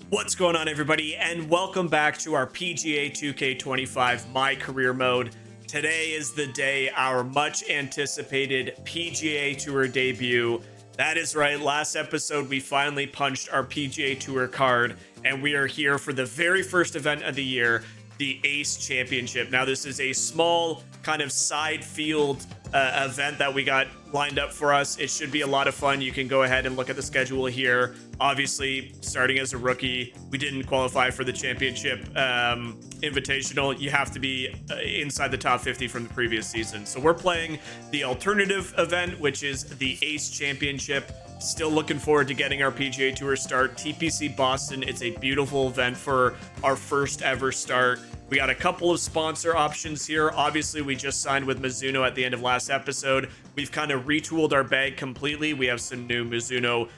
What's going on, everybody, and welcome back to our PGA 2K25 My Career Mode. Today is the day our much anticipated PGA Tour debut. That is right, last episode we finally punched our PGA Tour card, and we are here for the very first event of the year, the Ace Championship. Now, this is a small kind of side field event that we got lined up for us. It should be a lot of fun. You can go ahead and look at the schedule here. Obviously, starting as a rookie, we didn't qualify for the championship invitational. You have to be inside the top 50 from the previous season. So we're playing the alternative event, which is the Ace Championship. Still looking forward to getting our PGA Tour start. TPC Boston, it's a beautiful event for our first ever start. We got a couple of sponsor options here. Obviously, we just signed with Mizuno at the end of last episode. We've kind of retooled our bag completely. We have some new Mizuno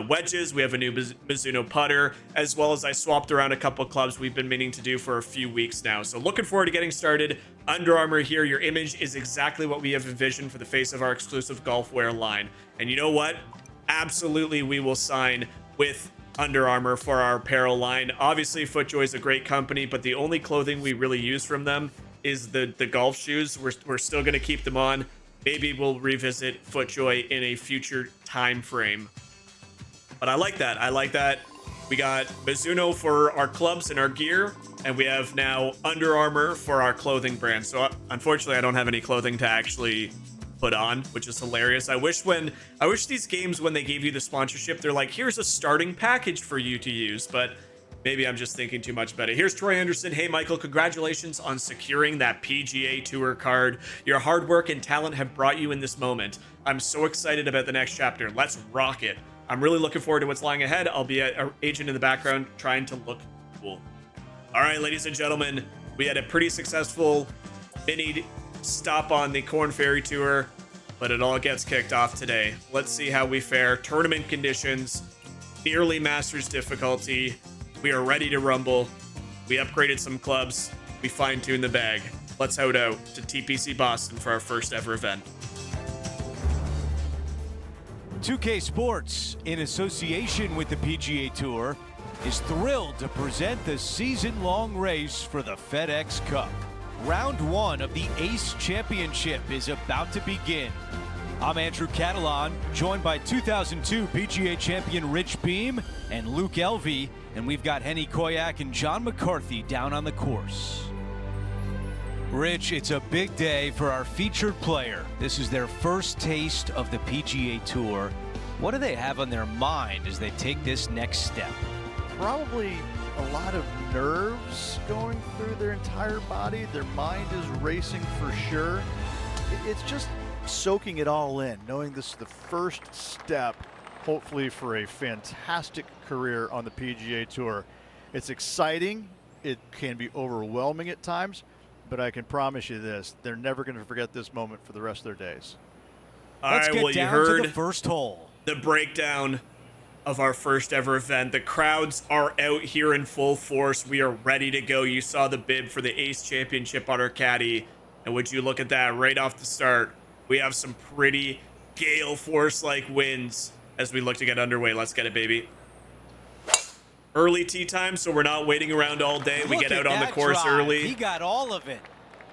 wedges. We have a new Mizuno putter, as well as I swapped around a couple clubs we've been meaning to do for a few weeks now. So looking forward to getting started. Under Armour here. Your image is exactly what we have envisioned for the face of our exclusive golf wear line. And you know what? Absolutely, we will sign with Under Armour for our apparel line. Obviously, FootJoy is a great company, but the only clothing we really use from them is the golf shoes. We're still going to keep them on. Maybe we'll revisit FootJoy in a future time frame. But I like that. I like that. We got Mizuno for our clubs and our gear, and we have now Under Armour for our clothing brand. So unfortunately, I don't have any clothing to actually put on, which is hilarious. I wish these games, when they gave you the sponsorship, they're like, here's a starting package for you to use, but maybe I'm just thinking too much about it. Here's Troy Anderson. Hey, Michael, congratulations on securing that PGA Tour card. Your hard work and talent have brought you in this moment. I'm so excited about the next chapter. Let's rock it. I'm really looking forward to what's lying ahead. I'll be an agent in the background trying to look cool. All right, ladies and gentlemen, we had a pretty successful mini stop on the Corn Ferry Tour, but it all gets kicked off today. Let's see how we fare. Tournament conditions, nearly Masters difficulty. We are ready to rumble. We upgraded some clubs. We fine-tuned the bag. Let's head out to TPC Boston for our first ever event. 2K Sports, in association with the PGA Tour, is thrilled to present the season-long race for the FedEx Cup. Round one of the Ace Championship is about to begin. I'm Andrew Catalan, joined by 2002 PGA champion Rich Beam and Luke Elvey, and we've got Henny Koyak and John McCarthy down on the course. Rich, it's a big day for our featured player. This is their first taste of the PGA Tour. What do they have on their mind as they take this next step? Probably a lot of nerves going through their entire body. Their mind is racing for sure. It's just soaking it all in, knowing this is the first step, hopefully, for a fantastic career on the PGA Tour. It's exciting. It can be overwhelming at times, but I can promise you this, they're never going to forget this moment for the rest of their days. Let's get down to the first hole. The breakdown of our first ever event. The crowds are out here in full force. We are ready to go. You saw the bib for the Ace Championship on our caddy, and would you look at that right off the start? We have some pretty gale force like winds as we look to get underway. Let's get it, baby. Early tee time, so we're not waiting around all day. We get out on the course early. He got all of it.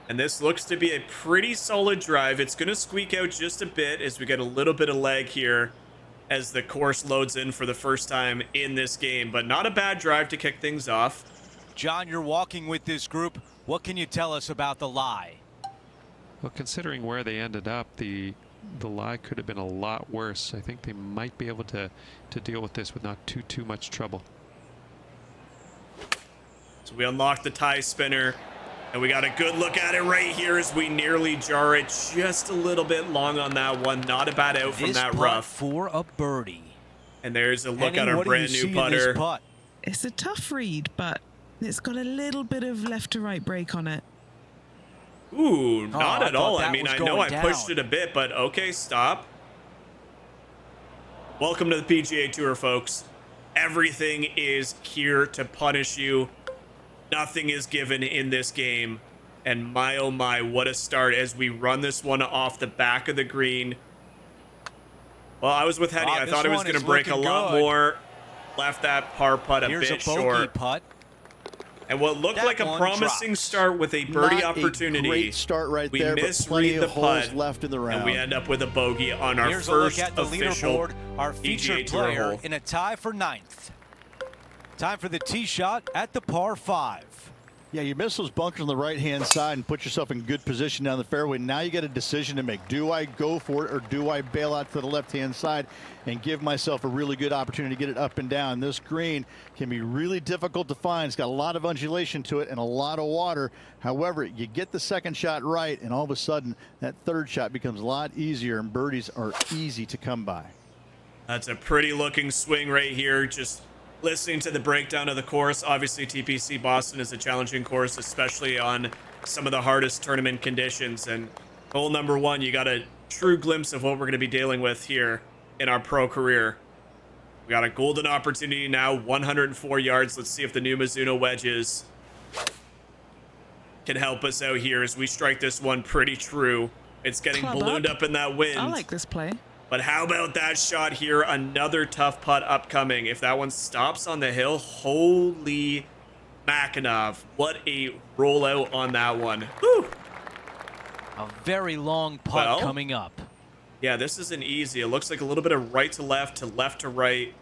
And this looks to be a pretty solid drive. It's going to squeak out just a bit as we get a little bit of lag here as the course loads in for the first time in this game, but not a bad drive to kick things off. John, you're walking with this group. What can you tell us about the lie? Well, considering where they ended up, the lie could have been a lot worse. I think they might be able to deal with this with not too much trouble. So we unlock the tie spinner, and we got a good look at it right here as we nearly jar it just a little bit long on that one. Not a bad out from that rough. For a birdie. And there's a look Henny, at our brand new putter. It's a tough read, but it's got a little bit of left to right break on it. Ooh, not at all. I mean, I know I pushed down. it a bit, but okay, stop. Welcome to the PGA Tour, folks. Everything is here to punish you. Nothing is given in this game. And my, oh my, what a start as we run this one off the back of the green. Well, I was with Henny. I thought it was going to break a lot more. left that par putt a Here's bit a bogey short. putt. And what looked That like a one promising drops. start with a birdie Not opportunity. A great start right we there, but plenty misread the of holes putt, left in the round. and we end up with a bogey on our Here's a look first at the official leaderboard. Our PGA featured Tour player hole. in a tie for 9th. Time for the tee shot at the par 5. Yeah, you miss those bunkers on the right-hand side and put yourself in good position down the fairway. Now you got a decision to make. Do I go for it or do I bail out to the left-hand side and give myself a really good opportunity to get it up and down? This green can be really difficult to find. It's got a lot of undulation to it and a lot of water. However, you get the second shot right, and all of a sudden that third shot becomes a lot easier, and birdies are easy to come by. That's a pretty looking swing right here. Just listening to the breakdown of the course, obviously TPC Boston is a challenging course, especially on some of the hardest tournament conditions. And hole number 1, you got a true glimpse of what we're going to be dealing with here in our pro career. We got a golden opportunity now, 104 yards. Let's see if the new Mizuno wedges can help us out here as we strike this one pretty true. It's getting Club ballooned up. up in that wind. I like this play. But how about that shot here? Another tough putt upcoming. If that one stops on the hill, holy Makinov. What a rollout on that one. Whew. A very long putt Well, coming up. Yeah, this isn't easy. It looks like a little bit of right to left to right.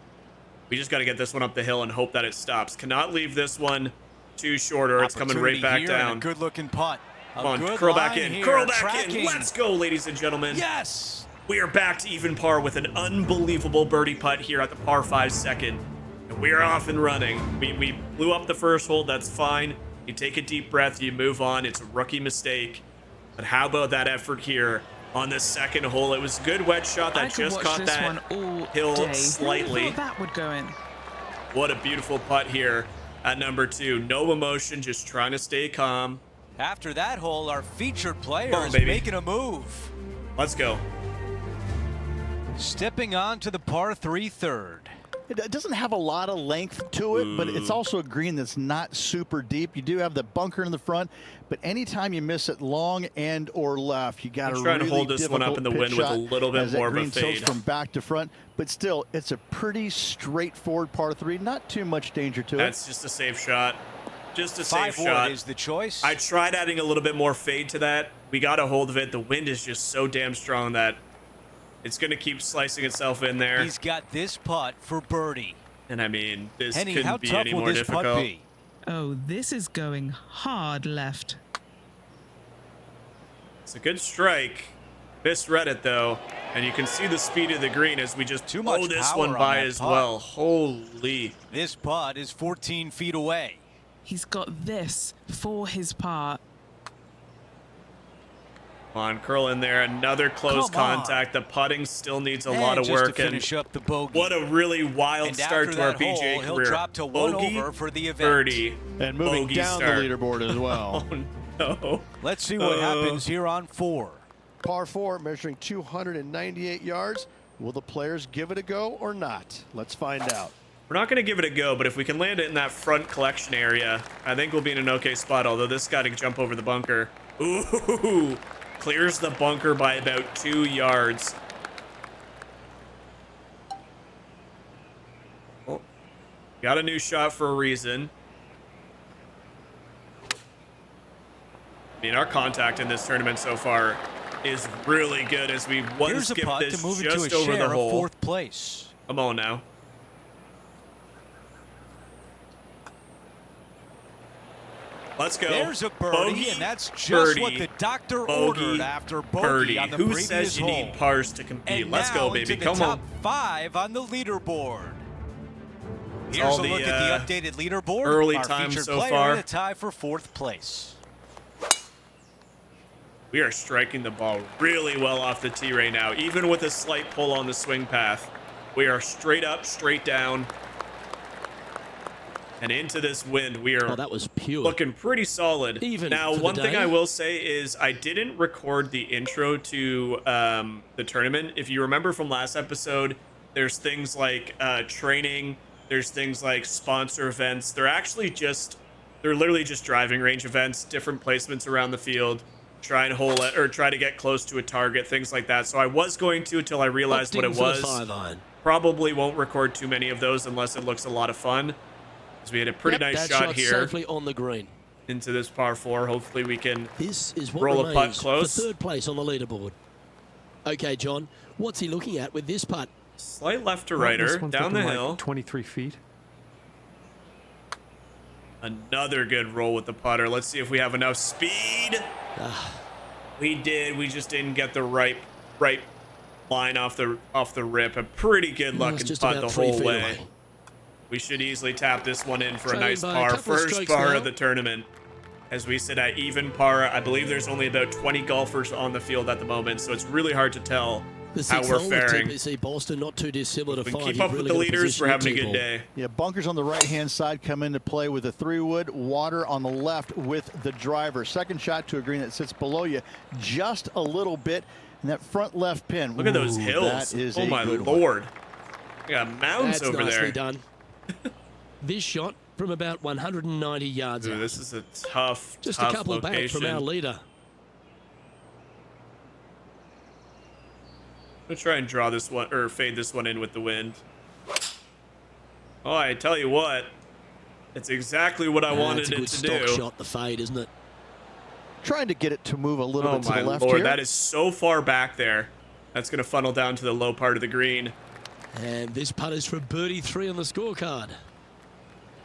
We just got to get this one up the hill and hope that it stops. Cannot leave this one too short or it's coming right back down. Good looking putt. Come on, curl back in. Curl back in. Let's go, ladies and gentlemen. Yes. We are back to even par with an unbelievable birdie putt here at the par 5 second. And we are off and running. We blew up the first hole. That's fine. You take a deep breath. You move on. It's a rookie mistake. But how about that effort here on the second hole? It was a good wedge shot that just caught that hill slightly. Who thought that would go in? What a beautiful putt here at number 2. No emotion, just trying to stay calm. After that hole, our featured player Come on, is baby. making a move. Let's go. Stepping on to the par 3 third. It doesn't have a lot of length to it, but it's also a green that's not super deep. You do have the bunker in the front, but anytime you miss it long and or left, you got I'm a trying really to hold this one up in the difficult wind with a pitch little shot bit as that more of a green tilts fade. from back to front. But still, it's a pretty straightforward par 3. Not too much danger to it. That's just a safe shot. Just a safe 5 wood shot. is the choice. I tried adding a little bit more fade to that. We got a hold of it. The wind is just so damn strong that it's going to keep slicing itself in there. He's got this putt for birdie. And I mean, this Henny, how couldn't be tough any will more this putt difficult. be? Oh, this is going hard left. It's a good strike. Misread it though. And you can see the speed of the green as we just Too much blow this power one on by that as putt. well. Holy. This putt is 14 feet away. He's got this for his part. Come on, curl in there. Another close Come on. contact. The putting still needs a And lot of just work. to finish up the bogey. What a really wild And start after to our that hole, PGA he'll career. drop to one Bogey, over for the event. birdie, and moving bogey down start. the leaderboard as well. Oh no. Let's see what happens here on 4. Par 4, measuring 298 yards. Will the players give it a go or not? Let's find out. We're not going to give it a go, but if we can land it in that front collection area, I think we'll be in an okay spot, although this got to jump over the bunker. Ooh, clears the bunker by about 2 yards. Oh, got a new shot for a reason. I mean, our contact in this tournament so far is really good as we one Here's a skip putt this to move just into a over the share of hole. 4th place. Come on now. Let's go. There's a birdie, Bogey, and that's just birdie, what the doctor bogey, ordered after bogey birdie. on the Who previous says you hole. need pars to compete? And Let's now go, baby. into the Come top on. 5 on the leaderboard. Here's all a the, look at the updated leaderboard. early Our times featured so player far. in a tie for 4th place. We are striking the ball really well off the tee right now, even with a slight pull on the swing path. We are straight up, straight down, and into this wind. We are that was pure. looking pretty solid. Even now, for the one thing day. I will say is I didn't record the intro to the tournament. If you remember from last episode, there's things like training. There's things like sponsor events. They're literally just driving range events, different placements around the field. Try and try to get close to a target, things like that. So I was going to until I realized what it Opting for the was. 5-iron. Probably won't record too many of those unless it looks a lot of fun. Because we had a pretty nice that shot here safely on the green. into this par 4. Hopefully we can This is what roll a putt remains close. for third place on the leaderboard. Okay, John, what's he looking at with this putt? Slight left to This righter, one's down the looking like hill. 23 feet. Another good roll with the putter. Let's see if we have enough speed. We did. We just didn't get the right line off the rip. A pretty good looking just putt about the 3 whole feet way. away. We should easily tap this one in for a Trailing nice by a par. couple of First strokes par now. of the tournament. As we sit at even par, I believe there's only about 20 golfers on the field at the moment, so it's really hard to tell The how sixth we're hole, faring. TPC Boston, not too dissimilar to If we 5. keep You've up with really the got to leaders, we're having a position good your tee day. Yeah, bunkers on the right-hand side come into play with the 3-wood, water on the left with the driver. Second shot to a green that sits below you just a little bit, and that front left pin. Look at those Ooh, hills. That is Oh a my good one. lord. We got mountains That's over nicely there. done. This shot from about 190 yards Ooh, out. this is a tough, Just tough a couple back location. from our leader. I'm gonna try and draw this one or fade this one in with the wind. Oh, I tell you what, it's exactly what I wanted That's a it good to stock do. shot, the fade, isn't it? Trying to get it to move a little Oh bit to my the left lord, here. that is so far back there. That's gonna funnel down to the low part of the green. And this putt is for birdie 3 on the scorecard.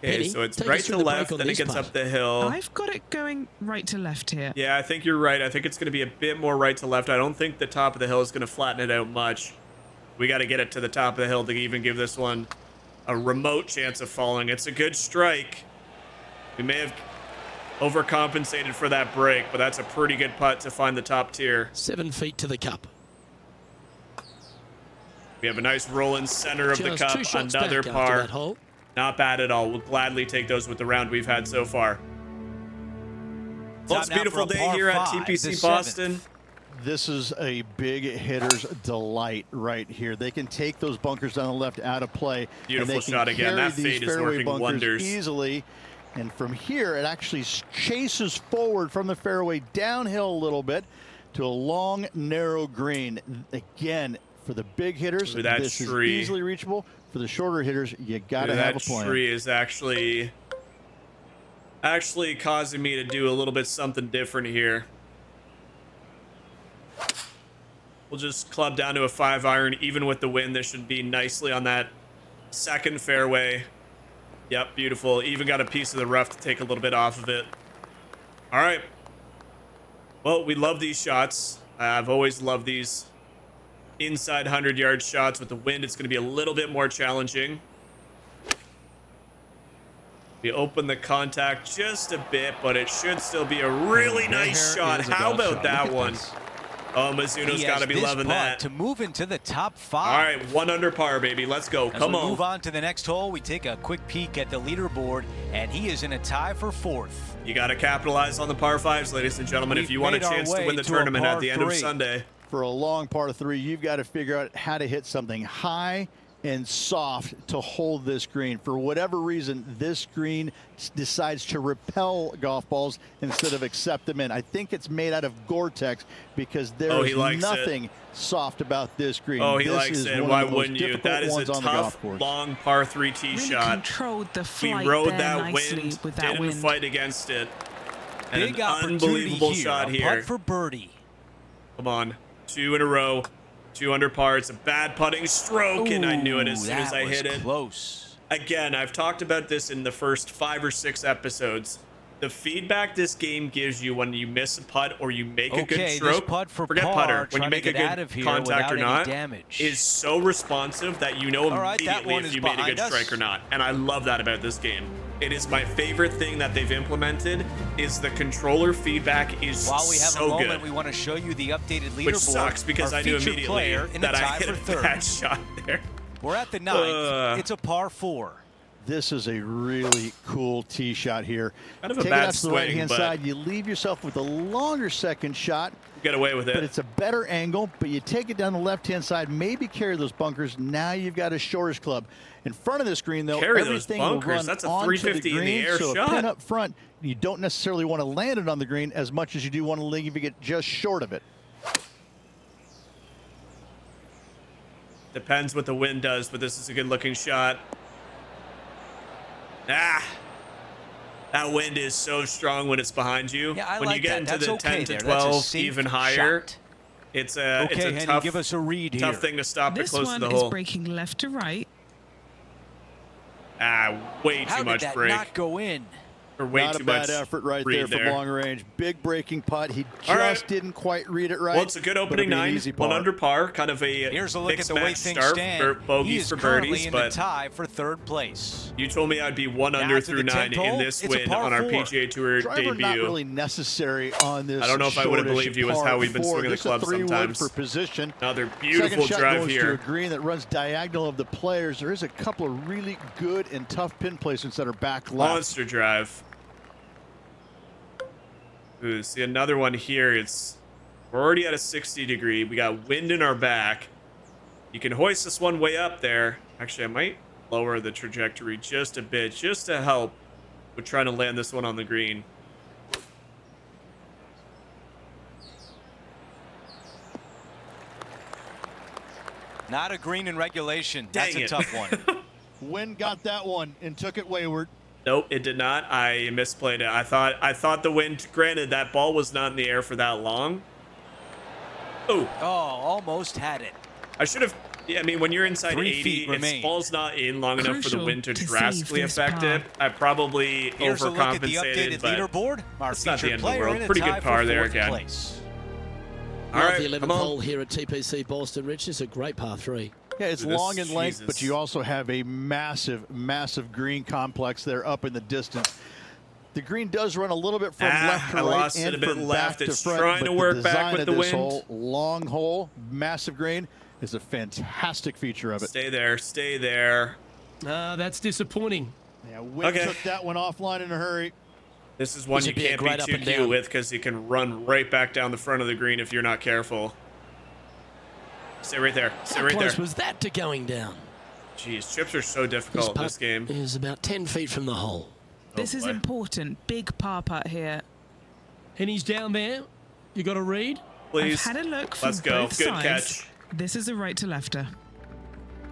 Okay, Penny, so it's take us right through to the break left, on then it this gets putt. up the hill. I've got it going right to left here. Yeah, I think you're right. I think it's going to be a bit more right to left. I don't think the top of the hill is going to flatten it out much. We got to get it to the top of the hill to even give this one a remote chance of falling. It's a good strike. We may have overcompensated for that break, but that's a pretty good putt to find the top tier. 7 feet to the cup. We have a nice roll in center of the Just cup. 2 shots Another back after par. that hole. Not bad at all. We'll gladly take those with the round we've had so far. Well, it's a Time now beautiful for a day par here at 5, the TPC 7th. Boston. This is a big hitter's delight right here. They can take those bunkers down the left out of play. Beautiful and they can shot again. carry That these fade is fairway working bunkers wonders. easily. And from here, it actually chases forward from the fairway downhill a little bit to a long, narrow green. Again, for the big hitters, Ooh, that this tree. is easily reachable. For the shorter hitters, you got to Dude, have that a plan. tree is actually causing me to do a little bit something different here. We'll just club down to a 5-iron. Even with the wind, this should be nicely on that second fairway. Yep, beautiful. Even got a piece of the rough to take a little bit off of it. All right. Well, we love these shots. I've always loved these inside 100-yard shots. With the wind, it's going to be a little bit more challenging. We open the contact just a bit, but it should still be a really nice shot. How about that one? Oh, Mizuno's He got has to be this loving putt that. to move into the top 5. All right, 1 under par, baby. Let's go. As Come we on. move on to the next hole, we take a quick peek at the leaderboard, and he is in a tie for 4th. You got to capitalize on the par 5s, ladies and gentlemen, if We've you want a made our chance to way win the to a tournament at par the end of 3. Sunday. For a long par 3, you've got to figure out how to hit something high and soft to hold this green. For whatever reason, this green decides to repel golf balls instead of accept them in. I think it's made out of Gore-Tex because there Oh, he is likes nothing soft about this green. Oh, he This likes is it. one Why of the most wouldn't you? difficult That is a ones on the golf tough, course. long par 3 tee Really shot. controlled the We flight rode there that nicely wind, with that didn't wind. fight against it. And Big an opportunity unbelievable here. shot a here. putt for birdie. Come on. 2 in a row. 2 under par. It's a bad putting stroke, and I knew it as soon as I hit it. Close. Again, I've talked about this in the first 5 or 6 episodes. The feedback this game gives you when you miss a putt or you make a good Okay, stroke, this putt for forget par, putter, when you trying to make a get out of good here contact without or any not, damage. is so responsive that you know All right, that immediately one if is you made a behind good us. strike or not. And I love that about this game. It is my favorite thing that they've implemented is the controller feedback is While we have so a moment, good. we want to show you the updated leaderboard. Which sucks because Our I knew featured immediately player in that the I tie hit for a third. bad shot there. We're at the 9th. It's a par 4. This is a really cool tee shot here. Kind of a Take bad it out to the swing, right-hand but- side. You leave yourself with a longer second shot. Get away with But it. it's a better angle, but you take it down the left-hand side, maybe carry those bunkers. Now you've got a shortest club. In front of this green, though, Carry those everything bunkers. will run That's a onto 350 the in the green, air so shot. a pin up front, you don't necessarily want to land it on the green as much as you do want to leave it just short of it. Depends what the wind does, but this is a good looking shot. Ah, that wind is so strong when it's behind you. Yeah, I when like you get that. into That's the okay 10 to there. That's a 12, safe even higher, shot. it's a Henny, tough, give us a read here. tough thing to stop it This close to one the is hole. breaking left to right. Ah, way How too did much that break. not go in? Or way Not too a bad much effort right read there from long range. Big breaking putt. He All right. just didn't quite read it right. Well, it's a good but opening it'll be an 9, easy 1 par. under par, kind of a Here's a look at mixed the way match things start stand. for He bogeys is for currently birdies, in the but tie for 3rd place. you told me I'd be 1 Now under to through the 9 10th in hole, this it's a win par on our 4. PGA Tour Driver debut. not really necessary on this. I don't know if I would have shortish believed you as par how we've been 4. swinging the This is a club 3-wood sometimes. for position. Another beautiful Second shot drive goes to a here. green that runs diagonal of the players. There is a couple of really good and tough pin placements that are back left. Monster drive. Ooh, see another one here. We're already at a 60 degree. We got wind in our back. You can hoist this one way up there. Actually, I might lower the trajectory just a bit, just to help with trying to land this one on the green. Not a green in regulation. Dang That's a it. tough one. Wind got that one and took it wayward. Nope, it did not. I misplayed it. I thought the wind, granted that ball was not in the air for that long. Oh, Oh, almost had it. I should have, yeah, I mean, when you're inside 3 80, feet if remain. ball's not in long enough for the Crucial wind to to drastically save this affect par. it, I probably Here's a look at the overcompensated, updated but leaderboard. Our it's not the featured end of the player world. in a Pretty tie good par for there 4th again. place. All Love right, the 11th come on. hole here at TPC Boston, Rich. It's a great par 3. Yeah, it's Dude, this- long in length, but Jesus. you also have a massive, massive green complex there up in the distance. The green does run a little bit from left to I right lost it and a bit from left. back to It's front, trying but to the work back design with of the this wind. hole, long hole, massive green, is a fantastic feature of it. Stay there, stay there. That's disappointing. Yeah, Wind Okay. took that one offline in a hurry. This is one This you would be a can't be great up too and cute down. with because you can run right back down the front of the green if you're not careful. Stay right there. Stay How right close there. was that to going down? Jeez, chips are so This difficult in putt this game. is about 10 feet from the hole. This is boy. important. Big par putt here. And he's down there. You got to read. Please. I've had a look from Let's go. both Good sides. catch. This is a right to lefter.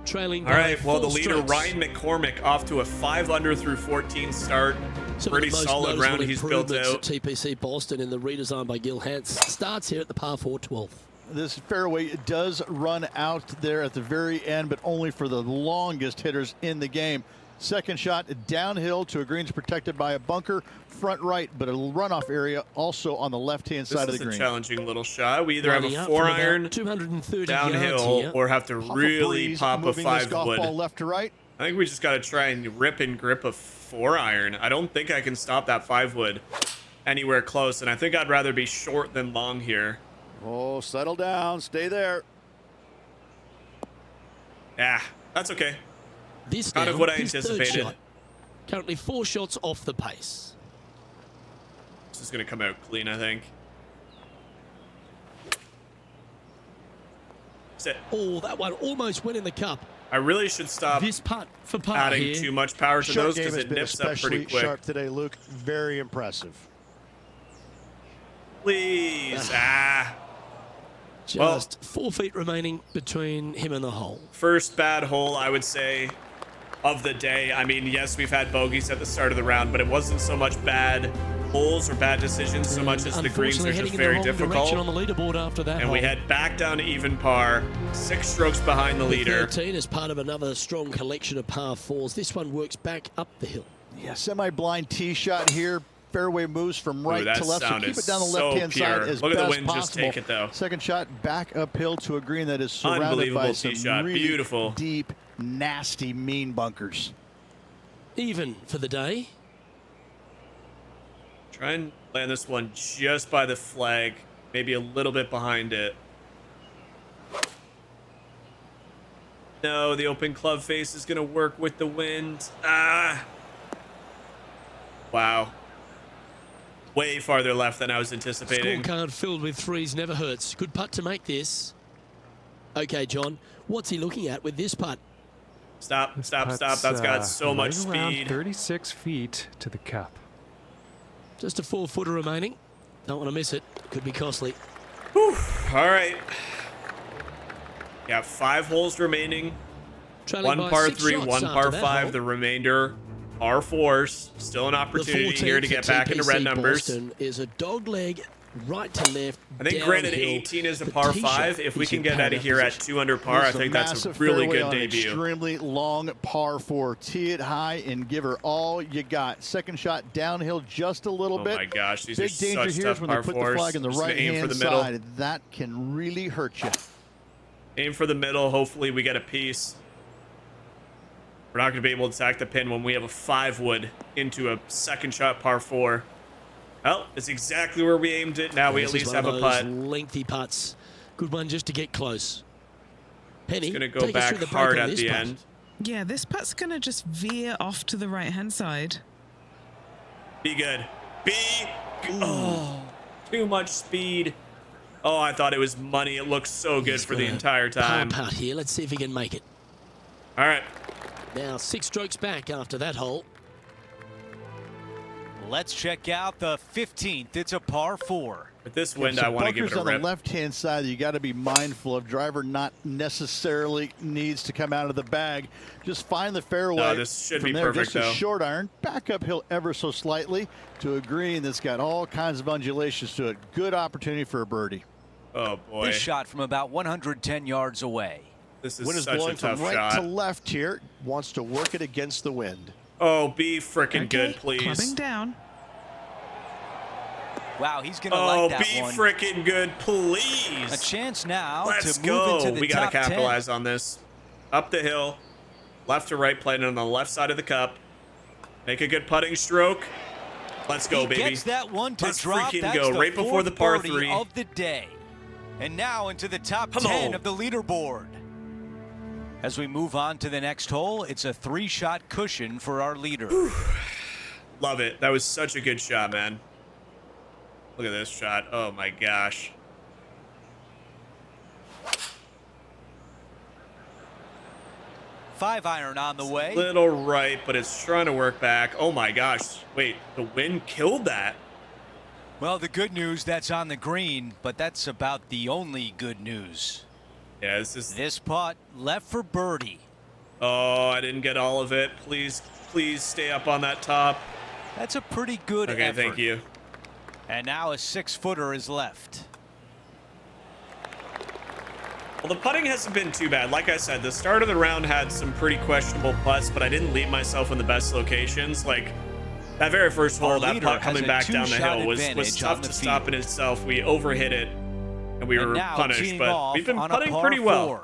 Trailing All by right, well, the 4 leader, strokes. Ryan McCormick, off to a 5 under through 14 start. Some Pretty of the most solid noticeable round he's built improvements out. at TPC Boston in the redesign by Gil Hance starts here at the par 4 12th. This fairway does run out there at the very end, but only for the longest hitters in the game. Second shot downhill to a greens protected by a bunker, front right, but a runoff area also on the left-hand side This of is the a green. challenging little shot. We either have Lining a up 4 from about iron 230 yards downhill here. or have to Off a really breeze, pop a moving this 5 golf wood. ball left to right. I think we just got to try and rip and grip a 4 iron. I don't think I can stop that 5 wood anywhere close, and I think I'd rather be short than long here. Oh, settle down, stay there. Yeah, that's okay. This Kind of now, what I his third anticipated. shot. Currently 4 shots off the pace. This is going to come out clean, I think. Sit. Oh, that one almost went in the cup. I really should stop This putt for par adding here. too much power to Short those game because has it been nips up pretty especially quick. sharp today, Luke. Very impressive. Please. Just 4 feet remaining between him and the hole. First bad hole, I would say, of the day. I mean, yes, we've had bogeys at the start of the round, but it wasn't so much bad holes or bad decisions so much as the greens are Unfortunately, just heading very in the wrong direction on difficult. the leaderboard after that And hole. we head back down to even par, 6 strokes behind the The leader. 13 is part of another strong collection of par 4s. This one works back up the hill. Yeah, semi-blind tee shot here. Fairway moves from right that to left, so sounded keep it down the so left-hand pure. side as Look at the best wind just possible. take it, though. Second shot back uphill to a green that is surrounded Unbelievable by tee some shot. really Beautiful. deep, nasty, mean bunkers. Even for the day. Try and land this one just by the flag, maybe a little bit behind it. No, the open club face is going to work with the wind. Wow. Way farther left than I was anticipating. Scorecard filled with 3s never hurts. Good putt to make this. Okay, John, what's he looking at with this putt? Stop. Putts, That's got so much right around speed. 36 feet to the cup. Just a 4-footer remaining. Don't want to miss it. Could be costly. All right. Got 5 holes remaining. Trailing 1 by par 6 3, shots 1 after par that 5. hole. The remainder par 4s. Still an The opportunity 14th here to for get back into red TPC numbers. Boston is a dog leg right to left. I think granted downhill. 18 is a The par tee 5. shot If we is can in get out of paramount here at position. 2 under par, I It's a think that's a massive really fairway good on an debut. extremely long par 4. Tee it high and give her all you got. Second shot downhill just a little Oh bit. my gosh, these are Big danger such here is tough when they par put the 4s. flag on the Just gonna right aim for hand the middle. side. That can really hurt you. Aim for the middle. Hopefully we get a piece. We're not going to be able to attack the pin when we have a 5-wood into a second shot par 4. Well, it's exactly where we aimed it. Now we This at is least one have of a those putt. lengthy putts. Good one just to get close. Penny, It's going to go take us back through the break hard on at this the putt. end. Yeah, this putt's going to just veer off to the right-hand side. Be good. Oh, too much speed. Oh, I thought it was money. It looked so good He's for the got a entire time. Par putt here. Let's see if he can make it. All right. Now 6 strokes back after that hole. Let's check out the 15th. It's a par 4. With this wind, Some I want to give it bunkers a on the rip. left-hand side that you got to be mindful of. Driver not necessarily needs to come out of the bag. Just find the fairway. No, this should From be there, perfect, just a though. short iron, back uphill ever so slightly to a green that's got all kinds of undulations to it. Good opportunity for a birdie. Oh, boy. This shot from about 110 yards away. This Wind is is such a blowing tough from right shot. to left here. Wants to work it against the wind. Oh, be freaking Okay, good, please. clubbing down. Wow, he's going to Oh, like that be one. freaking good, please. A chance now Let's to move go. into the We got top to 10. capitalize on this. Up the hill, left to right, playing on the left side of the cup. Make a good putting stroke. Let's go, He baby. gets that one to Let's drop. freaking That's go. the Right before the par 4th 3. birdie of the day. And now into the top Come 10 on. of the leaderboard. As we move on to the next hole, it's a 3-shot cushion for our leader. Love it. That was such a good shot, man. Look at this shot. Oh, my gosh. Five iron on the way. Little right, but it's trying to work back. Oh, my gosh. Wait, the wind killed that. Well, the good news, that's on the green, but that's about the only good news. Yeah, this is... This putt left for birdie. Oh, I didn't get all of it. Please, please stay up on that top. That's a pretty good Okay, effort. thank you. And now a 6-footer is left. Well, the putting hasn't been too bad. Like I said, the start of the round had some pretty questionable putts, but I didn't leave myself in the best locations. Like, that very first hole, Our that leader putt has coming a back down the two-shot hill was advantage tough on the to stop in field. itself. We overhit it, and we And were now punished, teeing but off we've been on a putting par pretty well. 4.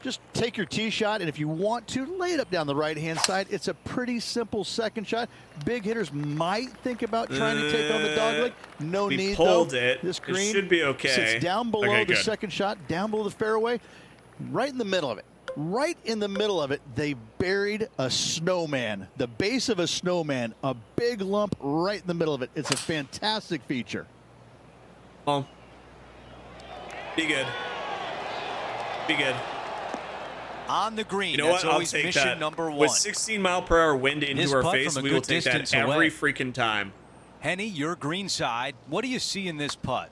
Just take your tee shot, and if you want to, lay it up down the right-hand side. It's a pretty simple second shot. Big hitters might think about trying to take on the dogleg. No We need, pulled though. it. This It green should be okay. sits down below Okay, the good. second shot, down below the fairway, right in the middle of it. Right in the middle of it, they buried a snowman, the base of a snowman, a big lump right in the middle of it. It's a fantastic feature. Well, be good. Be good. On the green, You know that's what? I'll always take mission that. number 1. With 16-mile-per-hour wind This into our putt face, from a we will good take that distance every away. freaking time. Henny, your green side. What do you see in this putt?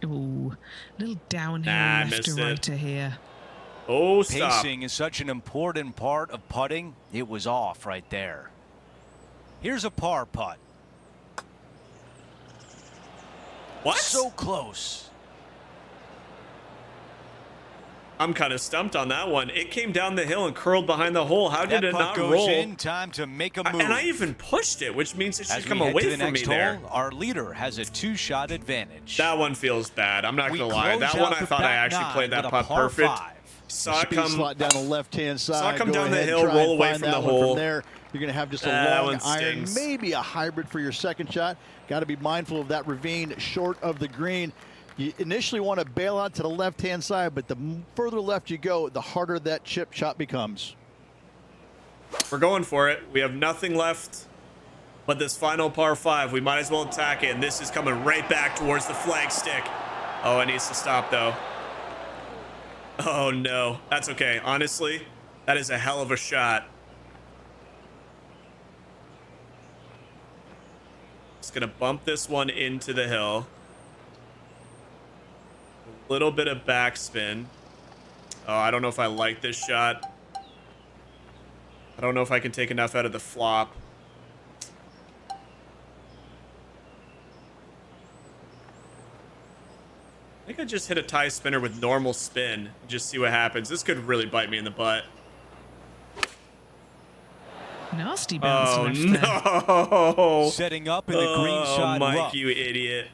Ooh, a little downhill Nah, I left to missed it. right to here. Oh, stop. Pacing is such an important part of putting. It was off right there. Here's a par putt. What? So close. I'm kind of stumped on that one. It came down the hill and curled behind the hole. How did That it putt not goes roll? in. Time to make a move. And I even pushed it, which means it should As we come head away to the from me next there. hole, our leader has a 2-shot advantage. That one feels bad. I'm not We going to lie. close That one out I the thought I back actually nine played that with a putt par perfect. 5. Saw it Speed come. slot down the left-hand side. Saw it come Go down the ahead, hill, try roll and away find from that the one hole. From there, you're going to have just a That long one iron, stings. maybe a hybrid for your second shot. Got to be mindful of that ravine short of the green. You initially want to bail out to the left-hand side, but the further left you go, the harder that chip shot becomes. We're going for it. We have nothing left but this final par 5. We might as well attack it, and this is coming right back towards the flag stick. Oh, it needs to stop, though. Oh, no. That's okay. Honestly, that is a hell of a shot. Just going to bump this one into the hill. A little bit of backspin. Oh, I don't know if I like this shot. I don't know if I can take enough out of the flop. I think I just hit a tie spinner with normal spin. Just see what happens. This could really bite me in the butt. Nasty bounce left there. No! Setting up in the green side Mike, rough. you idiot.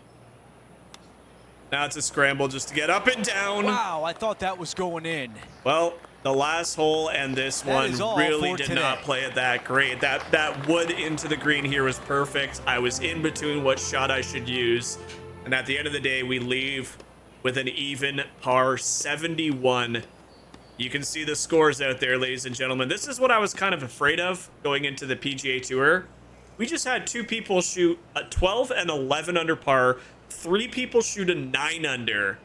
Now it's a scramble just to get up and down. Wow, I thought that was going in. Well, the last hole and this That one is all really for did today. not play it that great. That wood into the green here was perfect. I was in between what shot I should use. And at the end of the day, we leave with an even par 71. You can see the scores out there, ladies and gentlemen. This is what I was kind of afraid of going into the PGA Tour. We just had 2 people shoot a 12 and 11 under par. 3 people shoot a 9 under.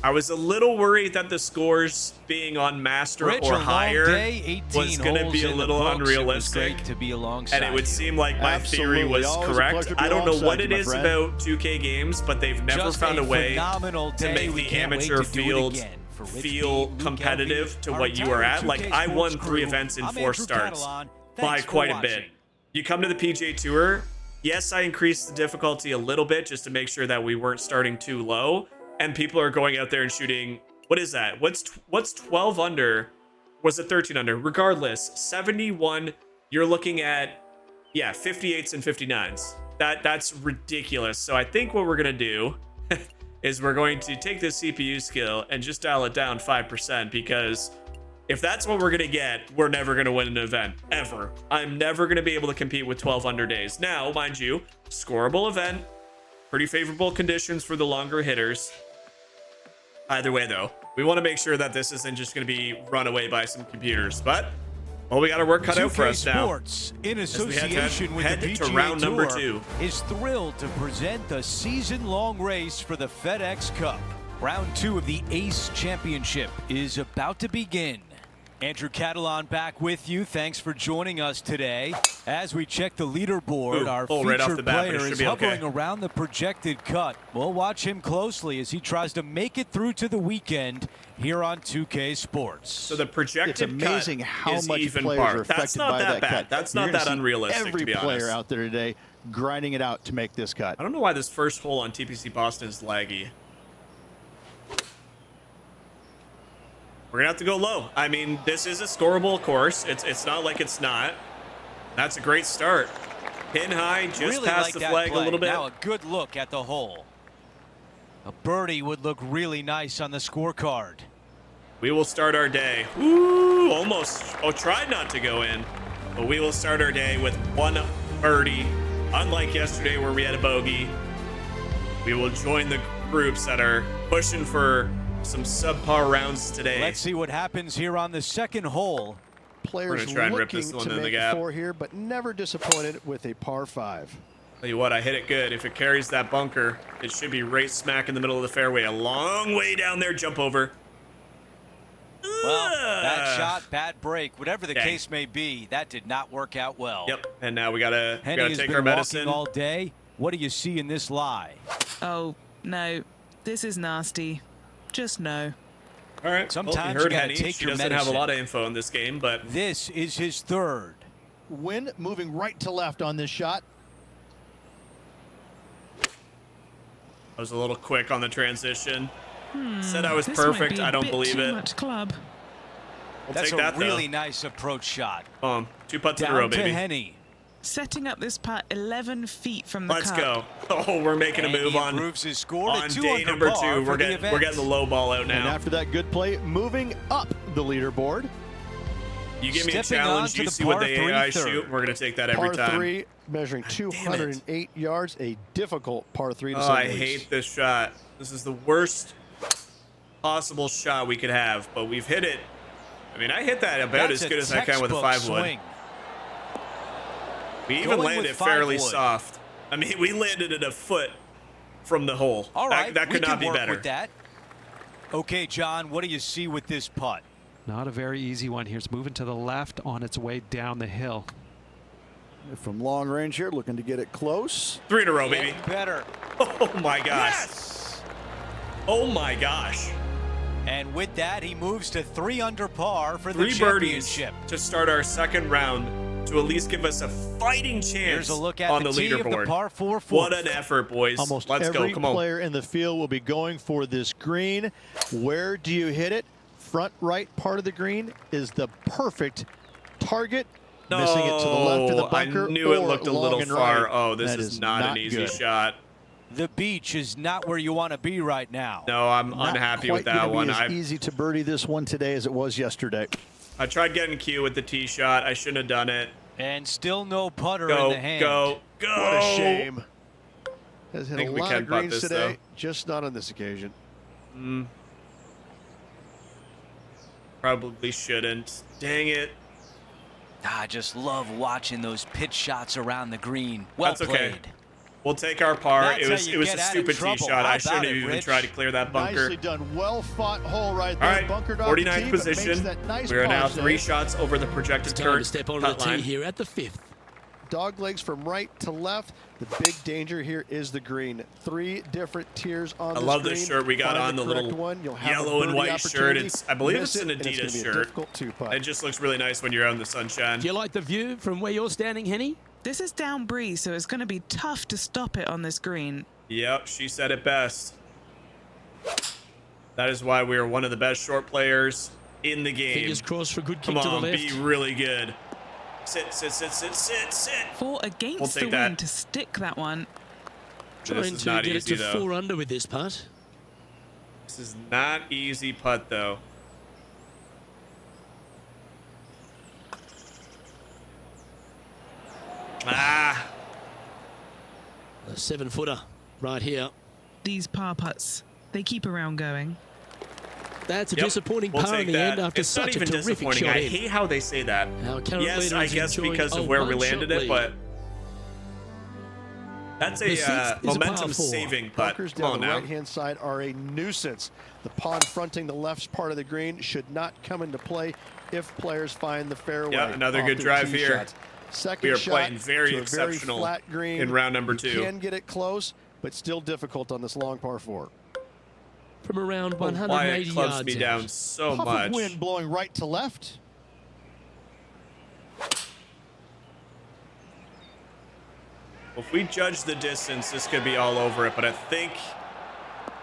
I was a little worried that the scores being on master Rich, or a long higher day, 18 was going to holes be a in the little books. unrealistic. It was great to be alongside And it would you. seem like my theory Absolutely. was Always a correct. pleasure to be I don't know alongside what you, it my is friend. about 2K games, but they've never Just found a way phenomenal to day. make We the can't wait amateur to do it field again. For Rich feel B, Luke competitive Elvey, to our what you are entire at. Like, 2K I won Sports 3 crew. events in I'm 4 Andrew starts Catalan. by Thanks for quite a watching. bit. You come to the PGA Tour, yes, I increased the difficulty a little bit just to make sure that we weren't starting too low. And people are going out there and shooting, what is that? What's 12 under? Was it 13 under? Regardless, 71, you're looking at, yeah, 58s and 59s. That's ridiculous. So I think what we're going to do is we're going to take this CPU skill and just dial it down 5%, because if that's what we're going to get, we're never going to win an event, ever. I'm never going to be able to compete with 12 under days. Now, mind you, scoreable event, pretty favorable conditions for the longer hitters. Either way, though, we want to make sure that this isn't just going to be run away by some computers. But, well, we got our work cut out for 2K us now. Sports, in we association with head the to PGA round Tour, number 2. is thrilled to present the season-long race for the FedEx Cup. Round 2 of the Ace Championship is about to begin. Andrew Catalan back with you. Thanks for joining us today. As we check the leaderboard, Ooh, our right off the featured bat, but it player should is be okay. hovering around the projected cut. We'll watch him closely as he tries to make it through to the weekend here on 2K Sports. So the projected It's amazing cut how is much even players par. are affected That's not by that that bad. cut. That's You're not gonna that see unrealistic, every to be player honest. out there today grinding it out to make this cut. I don't know why this first hole on TPC Boston is laggy. We're gonna have to go low. I mean, this is a scoreable course. It's not like it's not. That's a great start. Pin high, just really past like the that flag play. a little bit. Now a good look at the hole. A birdie would look really nice on the scorecard. We will start our day. Ooh, almost. Oh, tried not to go in. But we will start our day with 1 birdie. Unlike yesterday where we had a bogey, we will join the groups that are pushing for some subpar rounds today. Let's see what happens here on the second hole. Players try and rip looking this one to in the make gap. 4 here, but never disappointed with a par 5. Tell you what, I hit it good. If it carries that bunker, it should be right smack in the middle of the fairway. A long way down there, jump over. Well, bad shot, bad break, whatever the Dang. case may be, that did not work out well. Yep, and now we gotta Henny has take been our walking medicine. all day. What do you see in this lie? Oh, no. This is nasty. Just no. All right, Sometimes well, you you heard gotta Henny. take She your doesn't have a medicine. lot of info in this game, but This is his third. Wind moving right to left on this shot. I was a little quick on the transition. Said I was This perfect. might be a I don't bit believe too it. much club. We'll That's take a that, really though. nice approach shot. 2 putts in a row, Down to baby. Henny. Setting up this putt 11 feet from the Let's cup. go. Oh, we're making And a move he on improves his score to 2 day under number par 2. for We're the getting event. the low ball out And now. after that good play, moving up the leaderboard. You give me a Stepping on challenge, to you the see what par the three AI third. shoot. We're gonna take that every Par time. 3 measuring 208 yards. A difficult par 3 to Oh, say I the least. hate this shot. This is the worst possible shot we could have, but we've hit it. I mean, I hit that about That's as good a as I can with a textbook 5 wood. swing. We even Going landed with it fairly 5 wood. soft. I mean, we landed it a foot from the hole. All right, that we could can not be work better. with that. Okay, John, what do you see with this putt? Not a very easy one here. It's moving to the left on its way down the hill. From long range here, looking to get it close. 3 in a row, baby. Getting better. Oh my gosh. Yes! Oh my gosh. And with that, he moves to 3 under par for the 3 birdies championship. to start our second round to at least give us a fighting chance Here's a look at on the the tee of the leaderboard. par 4 fourth. What an effort, boys. Almost Let's every go. Come on. player in the field will be going for this green. Where do you hit it? Front right part of the green is the perfect target. Missing it to the left of the bunker. I knew it or looked a long little and far. right. Oh, this That is not an easy good. shot. The beach is not where you want to be right now. No, I'm Not unhappy with quite that gonna one. be as easy to birdie this one today as it was yesterday. I tried getting Q with the tee shot. I shouldn't have done it. And still no putter Go, in the hand. go, go. What a shame. Has hit think a we lot can of putt greens this, today, though. just not on this occasion. Probably shouldn't. Dang it. I just love watching those pitch shots around the green. Well That's okay. played. We'll take our par. That's It how was you a get out of stupid tee trouble. shot. How I shouldn't about have it, even Rich? tried to clear that bunker. Nicely done. Well fought hole right All there. right, Bunkered off the 49th tee, but makes position. that nice We are now pause 3 there. shots over the projected Time to current step onto the cut tee line. here at the 5th. Dog legs from right to left. The big danger here is the green. 3 different tiers on I this love green. this shirt we got Find on, the correct little one. You'll have a yellow and birdie white shirt. opportunity. It's, I believe Miss it's an it, and it's gonna Adidas be a shirt. difficult 2-putt. It just looks really nice when you're out in the sunshine. Do you like the view from where you're standing, Henny? This is down breeze, so it's going to be tough to stop it on this green. Yep, she said it best. That is why we are one of the best short players in the game. Fingers crossed for a good kick Come to the on, left. be really good. Sit, sit, sit, sit, sit, sit. Fought against We'll the take that. wind to stick that one. This Trying is to not get easy, it to though. 4 under with this putt. This is not easy putt, though. Ah, A 7-footer right here. These par putts, they keep around going. That's a yep, disappointing we'll par in take the that. end after It's such not a even terrific disappointing. shot I in. hate how they say that. Our current Yes, leader I is guess enjoying because a of where we one-shot landed it, lead. but that's The a sixth is a par momentum 4. saving putt. Bunkers Come down on the now. right-hand side are a nuisance. The pond fronting the left part of the green should not come into play if players find the fairway. Yep, another off good their drive tee here. shots. Second We are shot playing very to a exceptional flat green. in round number You 2. can get it close, but still difficult on this long par 4. From around Why 180 it clubs yards me out. down so Puff much. of wind blowing right to left. If we judge the distance, this could be all over it, but I think...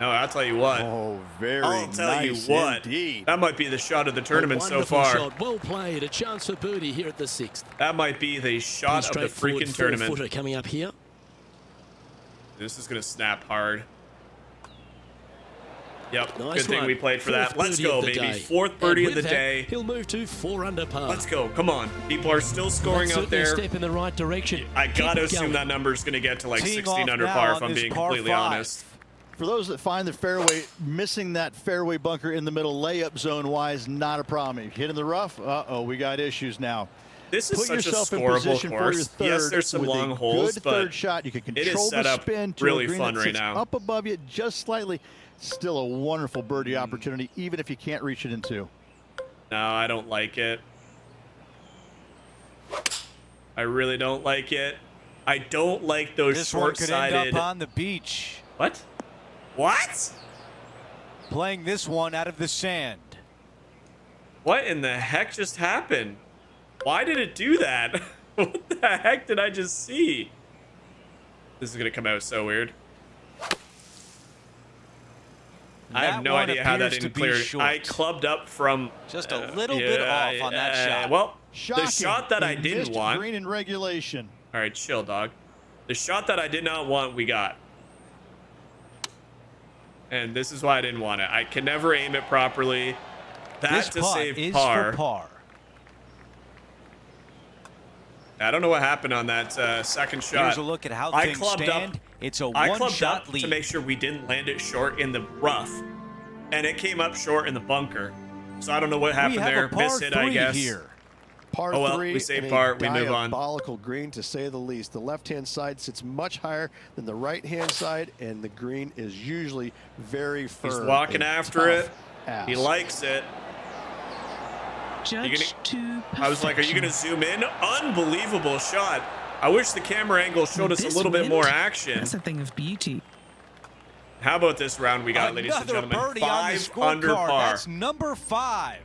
No, I'll tell you what. Oh, very I'll tell nice you what. indeed. That might be the shot of the A tournament so wonderful far. shot. Well played. A chance for birdie here at the 6th. That might be the shot of the Straightforward freaking tournament. 4-footer coming up here. This is going to snap hard. Yep, Nice good thing one. we played for Fourth that. Let's birdie go, of the baby. day. 4th birdie And of the with that, day. He'll move to 4 under par. Let's go. Come on. People are still scoring That's out certainly a there. step in the right direction. I Keep got to it assume going. that number is going to get to like Teeing 16 off under now par, on if I'm this being par completely 5. honest. For those that find the fairway, missing that fairway bunker in the middle, layup zone-wise, not a problem. If you hit in the rough, uh-oh, we got issues now. This is Put such a yourself in scoreable position for your course. third. Yes, there's some with long a holes, good but third shot. You can it is control set the up spin to really a green fun that right sits now. up above you just slightly. Still a wonderful birdie opportunity, even if you can't reach it in 2. No, I don't like it. I really don't like it. I don't like those This one could end short-sided... up on the beach. What? What? Playing this one out of the sand. What in the heck just happened? Why did it do that? What the heck did I just see? This is going to come out so weird. I have That no one idea how that appears to didn't be clear. short. I clubbed up from... Just a little bit off on that shot. Well, Shocking. the shot that I He didn't missed want... green in regulation. All right, chill, dog. The shot that I did not want, we got. And this is why I didn't want it. I can never aim it properly. That This to putt save is par. for par. I don't know what happened on that second shot. Here's a look at how I things clubbed stand. up. It's a I clubbed one-shot up lead. to make sure we didn't land it short in the rough, and it came up short in the bunker. So I don't know what happened we have there. a par Miss hit, I 3 guess. here. Par Oh, well, 3 we save and par, a we move on. diabolical green, to say the least. The left-hand side sits much higher than the right-hand side, and the green is usually very firm. He's walking A after it. tough ass. He likes it. Judge to I was like, are you going to perfection. zoom in? Unbelievable shot. I wish the camera angle showed us a This little bit wind, more action. That's a thing of beauty. How about this round we got, ladies and Another gentlemen? birdie on the 5 under scorecard. par. That's number 5.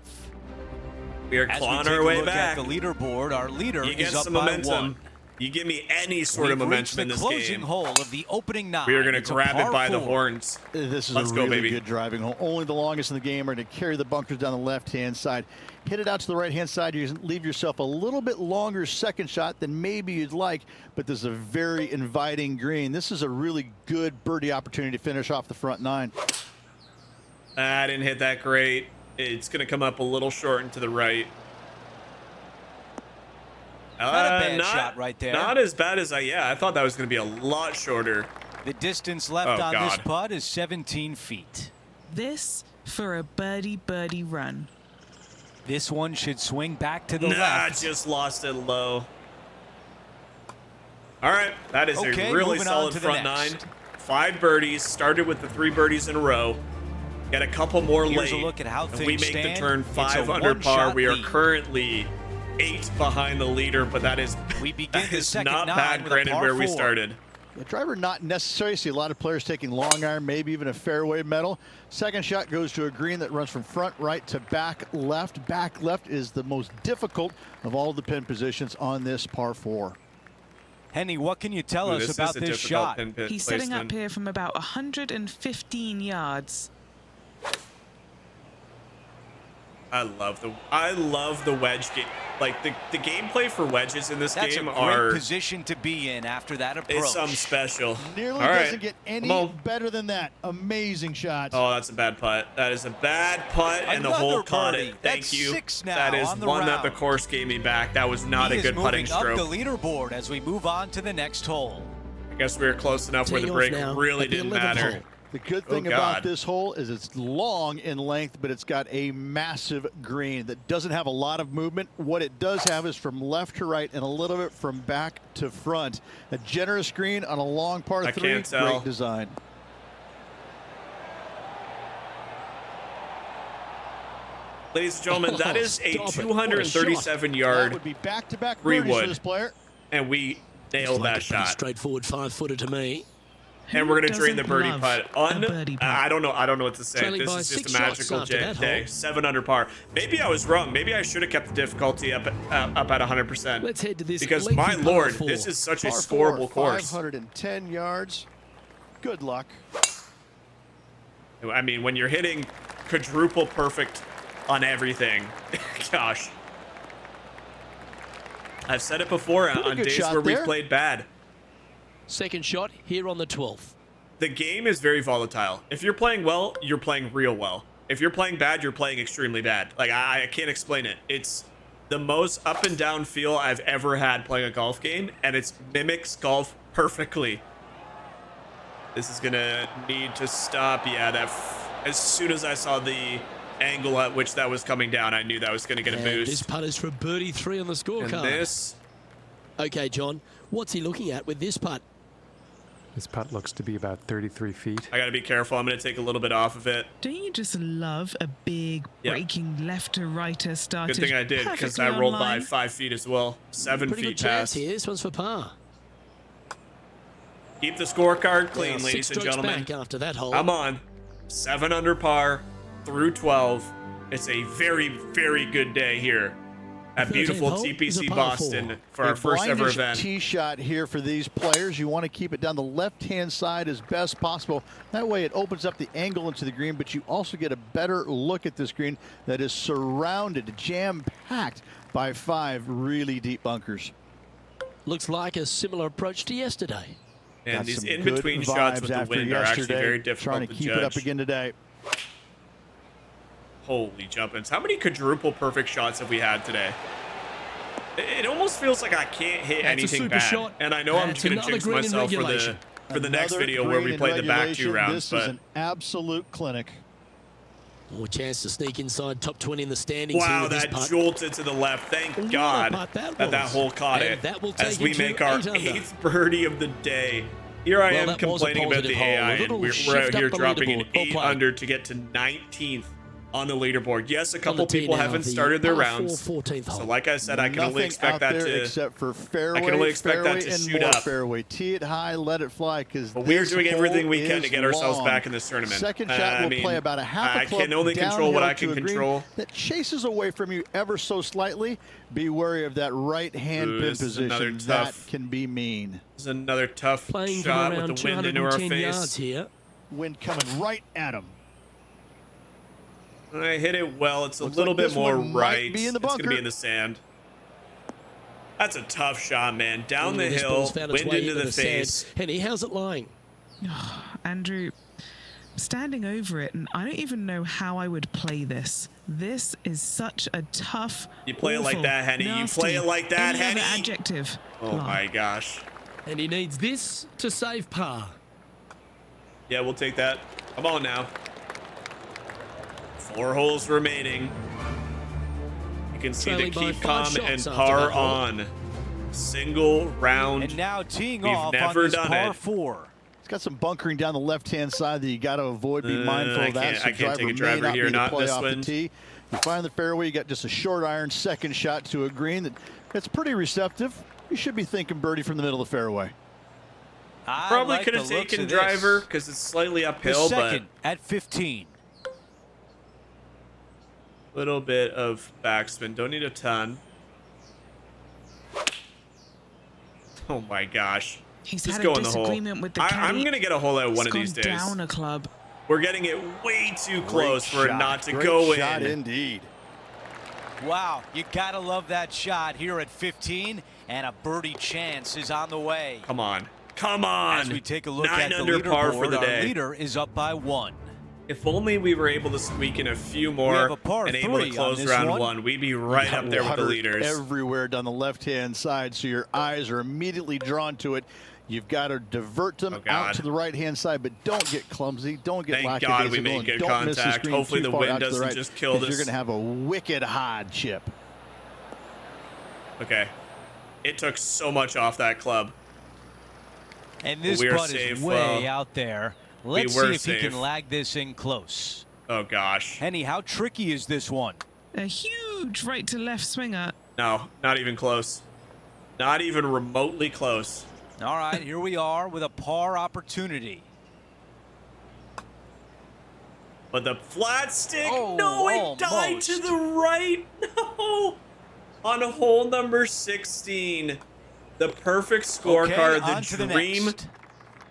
We are As we clawing take our a way look back. at the leaderboard, our leader You get is up some by momentum. 1. You give me any sort of We've momentum in reached this the closing game. hole of the opening 9. We are going to It's a grab it par by the 4. horns. This is Let's a go, really baby. good driving hole. Only the longest in the game are to carry the bunkers down the left-hand side. Hit it out to the right-hand side. You can leave yourself a little bit longer second shot than maybe you'd like, but this is a very inviting green. This is a really good birdie opportunity to finish off the front 9. I didn't hit that great. It's going to come up a little short and to the right. Not a bad shot right there. Not as bad as I thought that was going to be a lot shorter. The distance left Oh, on this God. putt is 17 feet. This for a birdie run. This one should swing back to the Nah, left. just lost it low. All right, that is Okay, a really moving on solid to the front next. 9. 5 birdies, started with the 3 birdies in a row. Got a couple more Here's late. a look at how and things we make stand. the turn It's 5 a under par. one-shot We are lead. currently 8 behind the leader, but that is We begin that the is second not 9 bad, with a granted, par where we 4. started. The driver not necessary. See a lot of players taking long iron, maybe even a fairway metal. Second shot goes to a green that runs from front right to back left. Back left is the most difficult of all the pin positions on this par 4. Henny, what can you tell Ooh, us this about is a this difficult shot? pin pit He's setting placement. up here from about 115 yards. I love the wedge game. Like the gameplay for wedges in this That's game a great are position to be in after that approach. it's something special. Nearly All right, doesn't get any come on. better than that. Amazing shot. Oh, that's a bad putt. That is a bad putt, and the hole Another caught birdie. it. Thank That's you. 6 now That is on the one that the round. course gave me back. That was not He a is good putting moving up stroke. the leaderboard as we move on to the next hole. I guess we were close enough where Teeing the off break now really at the didn't 11th matter. hole. The good Oh, thing God. about this hole is it's long in length, but it's got a massive green that doesn't have a lot of movement. What it does have is from left to right and a little bit from back to front. A generous green on a long par I 3. can't tell. Great design. Ladies and gentlemen, that is a Stop it. What a 237-yard, That would be back-to-back three birdies for wood. this player. and we nailed Like that a pretty shot. straightforward 5-footer to me. And we're gonna drain the doesn't birdie love putt. a birdie putt? I don't know what to say. Trailing This by is just 6 a shots magical after that day. hole. 7 under par. Maybe I was wrong. Maybe I should have kept the difficulty up at 100%. Let's head to this Because lengthy my par lord, 4. this is such a Par 4, scoreable course. 510 yards. Good luck. I mean, when you're hitting quadruple perfect on everything, gosh. I've said it before Pretty on good days shot where we've there. played bad. Second shot here on the 12th. The game is very volatile. If you're playing well, you're playing real well. If you're playing bad, you're playing extremely bad. Like, I can't explain it. It's the most up and down feel I've ever had playing a golf game, and it mimics golf perfectly. This is gonna need to stop. Yeah, as soon as I saw the angle at which that was coming down, I knew that was gonna get a And this boost. putt is for birdie 3 on the And scorecard. this, Okay, John, what's he looking at with this putt? This putt looks to be about 33 feet. I gotta be careful. I'm gonna take a little bit off of it. Don't you just love a big Yeah. breaking left to righter started? Good thing I did, because perfectly I rolled by online? 5 feet as well. 7 Pretty feet good chance past. here. This one's for par. Keep the scorecard clean, Now, ladies 6 and strokes gentlemen. back after that hole. I'm on. 7 under par through 12. It's a very, very good day here at 13th beautiful hole is a TPC par Boston 4. for our first ever blindish event. tee shot here for these players. You want to keep it down the left-hand side as best possible. That way it opens up the angle into the green, but you also get a better look at this green that is surrounded, jam-packed by 5 really deep bunkers. Looks like a similar approach to yesterday. And Got these some in-between good shots vibes with the after wind are actually yesterday. very difficult Trying to keep judge. it up again today. Holy jumpins. How many quadruple perfect shots have we had today? It almost feels like I can't hit That's a anything super bad. shot. And I know I'm That's going to another jinx green in myself regulation. for the next Another video where green we in play the back 2 regulation. rounds. This is But an absolute clinic. More chance to sneak inside top 20 in the standings here wow, with this that putt. jolted to the left. Thank What a God putt that that was. hole caught And it. that will As take we him to make our 8 under. 8th birdie of the day. Here I Well, am that was a complaining about the positive hole. A AI, and little we're shift out up here the dropping an leaderboard. Well 8 played. under to get to 19th on the leaderboard. Yes, a On couple the tee people now, haven't the started their par rounds. 4 14th So hole. like I said, I can only Nothing expect out that there to... except for fairway, I can only expect that fairway, to and shoot more up. fairway. Tee it high, let it fly, because But we're doing everything we can to get ourselves back in this tournament. Second shot will play about a half a I club can only control what downhill I can to a green control. that chases away from you ever so slightly. Be wary of that right hand Ooh, pin this is another position. tough- That can be mean. This is another tough Playing from shot around with the wind into our 210 yards face. here. Wind coming right at him. I hit it well. It's a Looks little like bit this more one might right. be in the It's going to bunker. be in the sand. That's a tough shot, man. Down the This hill, ball's found its wind way into the sand. face. Henny, how's it lying? Andrew, standing over it, and I don't even know how I would play this. This is such a tough. You play it like awful, that, Henny. You nasty, play it like that, any other Henny. adjective. Oh lie. my gosh. And he needs this to save par. Yeah, we'll take that. Come on now. 4 holes remaining. You can see the Trailing by keep 5 calm shots and after par that hole. on. Single round. And now teeing We've off never on this done par it. 4. It's got some bunkering down the left-hand side that you got to avoid. Be mindful I of that. can't- So I can't take a driver may driver here, be the not in play this off the wind. tee. You find the fairway. You got just a short iron second shot to a green that's pretty receptive. You should be thinking birdie from the middle of the fairway. I Probably like could the have looks taken of this. driver because it's slightly The uphill, but second at 15. a little bit of backspin. Don't need a ton. Oh my gosh. He's Just had go a in the hole. disagreement with the I'm caddy. going to get a hole out one It's of these gone days. down a club. We're getting it way too close for it Great not to shot. go Great shot in. indeed. Wow, you gotta love that shot here at 15, and a birdie chance is on the way. Come on. Come on. As we take a look 9 at the under par for leaderboard, the our day. leader is up by 1. If only we were able to squeak in a few more have a par and able to 3 on close this round one. 1, we'd be right Got up there with the water leaders. everywhere down the left-hand side, so your eyes are immediately drawn to it. You've got to divert them God. out to the right-hand side, but don't get clumsy. Don't get Thank God we lackadaisical, made and good don't miss the contact. screen Hopefully too the far wind out to the doesn't right, just kill 'cause this. You're going to have a wicked hard chip. Okay. It took so much off that club. And this We are putt safe, is way out there. Let's see were if he safe. can lag this in close. Oh gosh. Henny, how tricky is this one? A huge right to left swinger. No, not even close. Not even remotely close. All right, here we are with a par opportunity. But the flat stick, Oh, no, it died almost. to the right. No. On hole number 16, the perfect scorecard, Okay, on to the the dream next.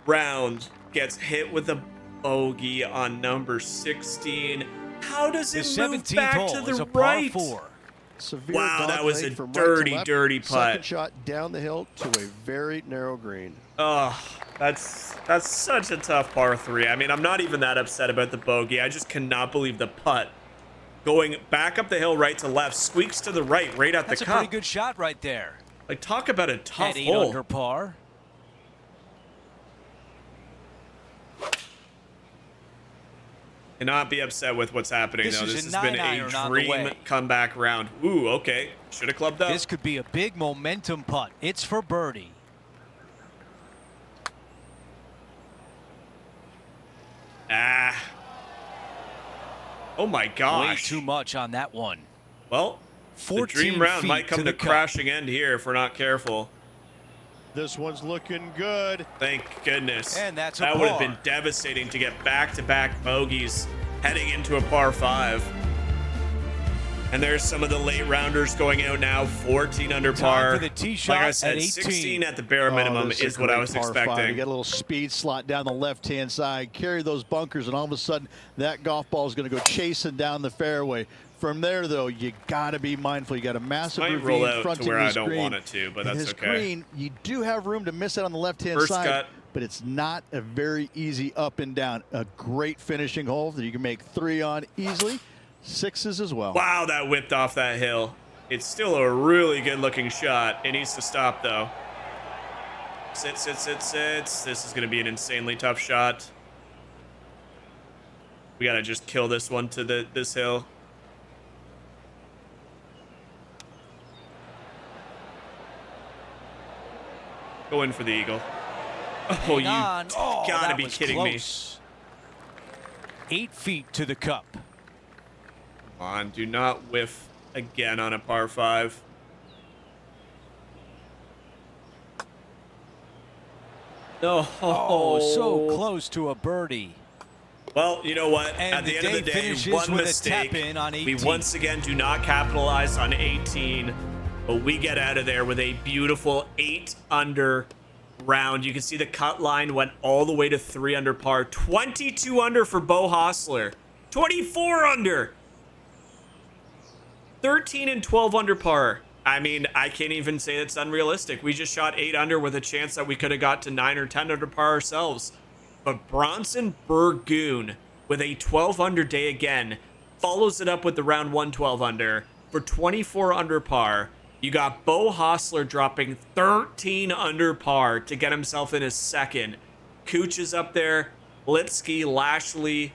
round gets hit with a bogey on number 16. How does The it move 17th back hole to is the a par right? 4. Severe Wow, dog that was leg a from dirty, right to left. dirty putt. Second shot down the hill to a very narrow green. Oh, that's such a tough par 3. I mean, I'm not even that upset about the bogey. I just cannot believe the putt going back up the hill right to left, squeaks to the right at That's the a cup. pretty good shot right there. Like, talk about a tough At 8 hole. under par. Cannot be upset with what's happening, This though. is This a has been 9-iron a on the dream way. comeback round. Ooh, okay. Should have clubbed up. This could be a big momentum putt. It's for birdie. Ah. Oh, my Way gosh. too much on that one. Well, the 14 dream round feet might come to to the cup. crashing end here if we're not careful. This one's looking good. Thank goodness. And that's a that would have par. been devastating to get back-to-back bogeys heading into a par 5. And there's some of the late rounders going out now. 14 under Time par. for the tee shot like I at said, 18. 16 at the bare Oh, minimum this is a what I great was par 5. You expecting. got a little speed slot down the left-hand side, carry those bunkers, and all of a sudden that golf ball is going to go chasing down the fairway. From there, though, you got to be mindful. You got a massive Might ravine roll out to fronting where I this don't green. want it to, but And that's this okay. green, you do have room to miss it on the left-hand First side, cut. but it's not a very easy up and down. A great finishing hole that you can make 3 on easily. 6s as well. Wow, that whipped off that hill. It's still a really good-looking shot. It needs to stop, though. Sit, sit, sit, sits. This is going to be an insanely tough shot. We got to just kill this one to this hill. Go in for the eagle. Oh, Hang you on. Oh, gotta that be was kidding close. 8 feet to the cup. Come on, do not whiff again on a par 5. No. Oh, so close to a birdie. Well, you know what? And At the end of day the day, finishes one with a mistake. tap-in on We 18. once again do not capitalize on 18, but we get out of there with a beautiful 8 under round. You can see the cut line went all the way to 3 under par. 22 under for Beau Hossler. 24 under. 13 and 12 under par. I mean, I can't even say it's unrealistic. We just shot 8 under with a chance that we could have got to 9 or 10 under par ourselves. But Bronson Burgoon, with a 12 under day again, follows it up with the round 1 12 under for 24 under par. You got Beau Hossler dropping 13 under par to get himself in his second. Cooch is up there, Lipsky, Lashley.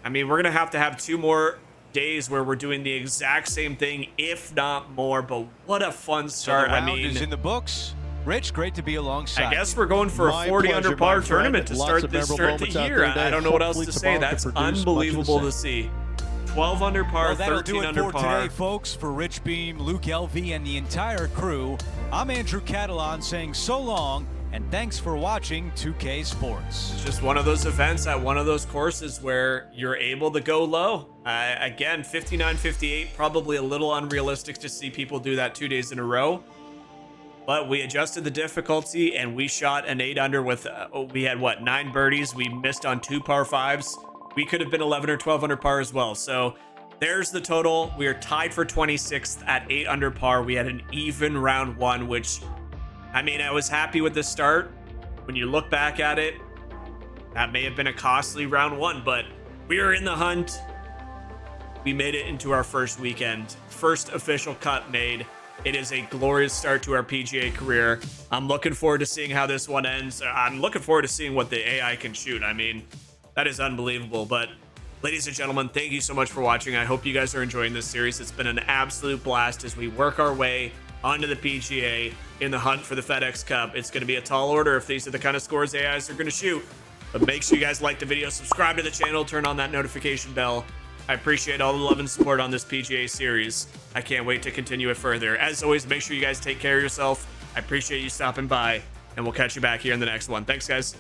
I mean, we're going to have 2 more days where we're doing the exact same thing, if not more. But what a fun start. So the round I mean, is in the books. Rich, great to be alongside. I guess we're going for My a 40 pleasure, under par my friend. tournament to Lots start of this memorable the moments out year. there today. I don't know what else Hopefully to say. tomorrow can That's produce much the unbelievable same. to see. 12 under par, Well, that'll 13 do it under for par. today, folks. For Rich Beam, Luke Elvey, and the entire crew, I'm Andrew Catalan saying so long, and thanks for watching 2K Sports. It's just one of those events at one of those courses where you're able to go low. Again, 59-58, probably a little unrealistic to see people do that 2 days in a row. But we adjusted the difficulty and we shot an 8 under with, we had what, 9 birdies. We missed on 2 par 5s. We could have been 11 or 12 under par as well. So there's the total. We are tied for 26th at 8 under par. We had an even round 1, which, I mean, I was happy with the start. When you look back at it, that may have been a costly round 1, but we were in the hunt. We made it into our first weekend. First official cut made. It is a glorious start to our PGA career. I'm looking forward to seeing how this one ends. I'm looking forward to seeing what the AI can shoot. I mean, that is unbelievable. But ladies and gentlemen, thank you so much for watching. I hope you guys are enjoying this series. It's been an absolute blast as we work our way onto the PGA in the hunt for the FedEx Cup. It's going to be a tall order if these are the kind of scores AIs are going to shoot. But make sure you guys like the video, subscribe to the channel, turn on that notification bell. I appreciate all the love and support on this PGA series. I can't wait to continue it further. As always, make sure you guys take care of yourself. I appreciate you stopping by, and we'll catch you back here in the next one. Thanks, guys.